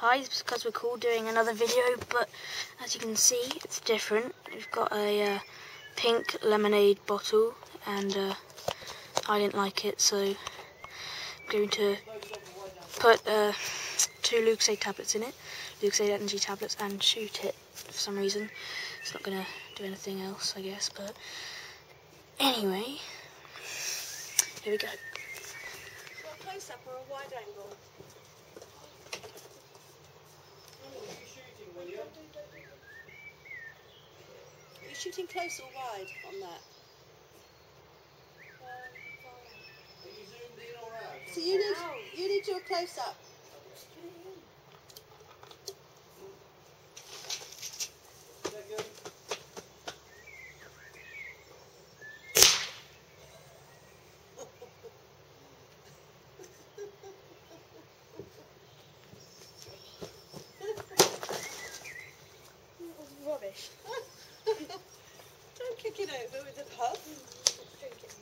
Hi, it's because we're cool doing another video, but as you can see, it's different. We've got a pink lemonade bottle, and I didn't like it, so I'm going to put 2 lucazade tablets in it, lucazade energy tablets, and shoot it for some reason. It's not going to do anything else, I guess, but anyway, here we go. A close-up or a wide angle? Are you shooting close or wide on that? So you need to do a close-up. Rubbish. Don't kick it over with a puff. Drink it.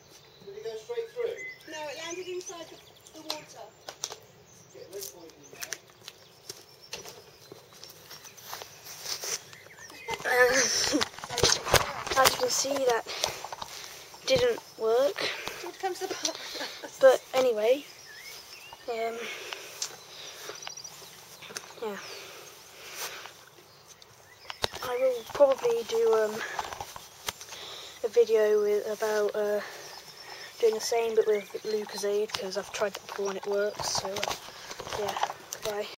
Did it go straight through? No, it landed inside the water. Get this point As you can see, that didn't work. Here comes the puff. But anyway, yeah. I will probably do a video about doing the same but with lucazade, because I've tried that before and it works. So yeah, bye.